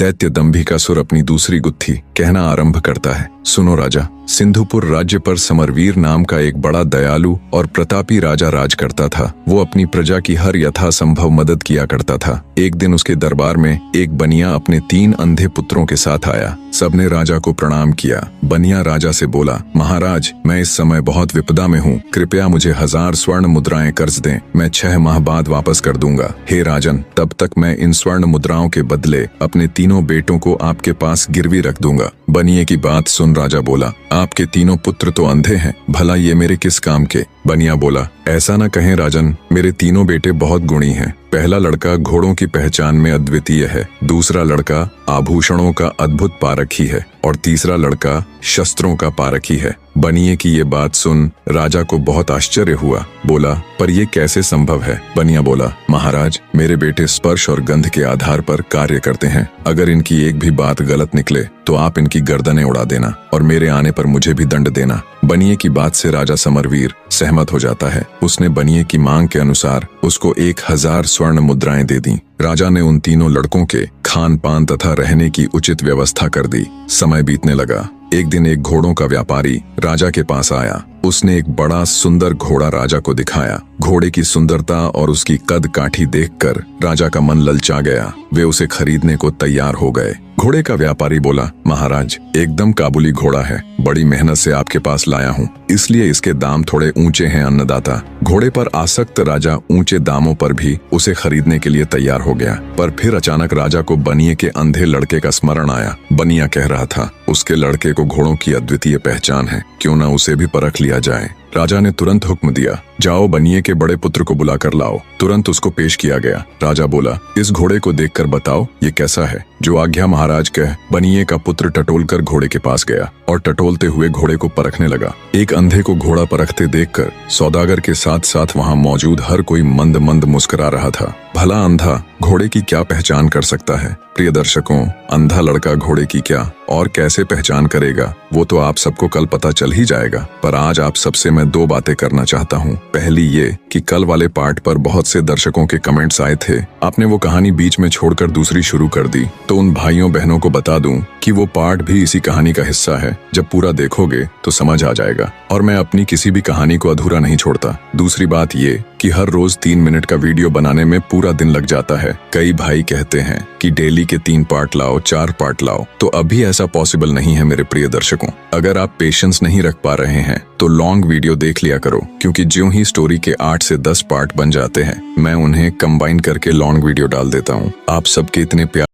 दैत्य दंभिकासुर अपनी दूसरी गुत्थी कहना आरंभ करता है। सुनो राजा, सिंधुपुर राज्य पर समरवीर नाम का एक बड़ा दयालु और प्रतापी राजा राज करता था। वो अपनी प्रजा की हर यथासंभव मदद किया करता था। एक दिन उसके दरबार में एक बनिया अपने 3 अंधे पुत्रों के साथ आया। सबने राजा को प्रणाम किया। बनिया राजा से बोला, महाराज, मैं इस समय बहुत विपदा में हूँ, कृपया मुझे 1000 स्वर्ण मुद्राएं कर्ज दें, मैं 6 माह बाद वापस कर दूंगा। हे राजन, तब तक मैं इन स्वर्ण मुद्राओं के बदले अपने 3 बेटों को आपके पास गिरवी रख दूंगा। बनिए की बात सुन राजा बोला, आपके 3 पुत्र तो अंधे हैं, भला ये मेरे किस काम के? बनिया बोला, ऐसा न कहें राजन, मेरे 3 बेटे बहुत गुणी हैं। पहला लड़का घोड़ों की पहचान में अद्वितीय है, दूसरा लड़का आभूषणों का अद्भुत पारखी है और तीसरा लड़का शस्त्रों का पारखी है। बनिए की ये बात सुन राजा को बहुत आश्चर्य हुआ। बोला, पर ये कैसे संभव है? बनिया बोला, महाराज, मेरे बेटे स्पर्श और गंध के आधार पर कार्य करते हैं। अगर इनकी एक भी बात गलत निकले तो आप इनकी गर्दनें उड़ा देना और मेरे आने पर मुझे भी दंड देना। बनिए की बात से राजा समरवीर सहमत हो जाता है। उसने बनिए की मांग के अनुसार उसको 1000 स्वर्ण मुद्राएं दे दी। राजा ने उन 3 लड़कों के खान पान तथा रहने की उचित व्यवस्था कर दी। समय बीतने लगा। एक दिन एक घोड़ों का व्यापारी राजा के पास आया। उसने एक बड़ा सुंदर घोड़ा राजा को दिखाया। घोड़े की सुंदरता और उसकी कद काठी देखकर राजा का मन ललचा गया। वे उसे खरीदने को तैयार हो गए। घोड़े का व्यापारी बोला, महाराज, एकदम काबुली घोड़ा है, बड़ी मेहनत से आपके पास लाया हूँ, इसलिए इसके दाम थोड़े ऊंचे हैं अन्नदाता। घोड़े पर आसक्त राजा ऊंचे दामों पर भी उसे खरीदने के लिए तैयार हो गया। पर फिर अचानक राजा को बनिए के अंधे लड़के का स्मरण आया। बनिया कह रहा था, उसके लड़के को घोड़ों की अद्वितीय पहचान है, क्यों न उसे भी परख लिया जाए। राजा ने तुरंत हुक्म दिया, जाओ बनिए के बड़े पुत्र को बुला कर लाओ। तुरंत उसको पेश किया गया। राजा बोला, इस घोड़े को देखकर बताओ ये कैसा है? जो आज्ञा महाराज कह। बनिए का पुत्र टटोलकर घोड़े के पास गया और टटोलते हुए घोड़े को परखने लगा। एक अंधे को घोड़ा परखते देखकर सौदागर के साथ साथ वहां मौजूद हर कोई मंद मंद मुस्कुरा रहा था। भला अंधा घोड़े की क्या पहचान कर सकता है? प्रिय दर्शकों, अंधा लड़का घोड़े की क्या और कैसे पहचान करेगा वो तो आप सबको कल पता चल ही जाएगा। पर आज आप सबसे मैं 2 बातें करना चाहता हूँ। पहली ये कि कल वाले पार्ट पर बहुत से दर्शकों के कमेंट्स आए थे। आपने वो कहानी बीच में छोड़कर दूसरी शुरू कर दी, तो उन भाइयों बहनों को बता दूं कि वो पार्ट भी इसी कहानी का हिस्सा है। जब पूरा देखोगे तो समझ आ जाएगा। और मैं अपनी किसी भी कहानी को अधूरा नहीं छोड़ता। दूसरी बात ये कि हर रोज 3 मिनट का वीडियो बनाने में पूरा दिन लग जाता है। कई भाई कहते हैं कि डेली के 3 पार्ट लाओ, 4 पार्ट लाओ, तो अभी ऐसा पॉसिबल नहीं है मेरे प्रिय दर्शकों। अगर आप पेशेंस नहीं रख पा रहे हैं तो लॉन्ग वीडियो देख लिया करो, क्योंकि ज्यों ही स्टोरी के 8 से 10 पार्ट बन जाते हैं मैं उन्हें कंबाइन करके लॉन्ग वीडियो डाल देता हूँ। आप सबके इतने प्यार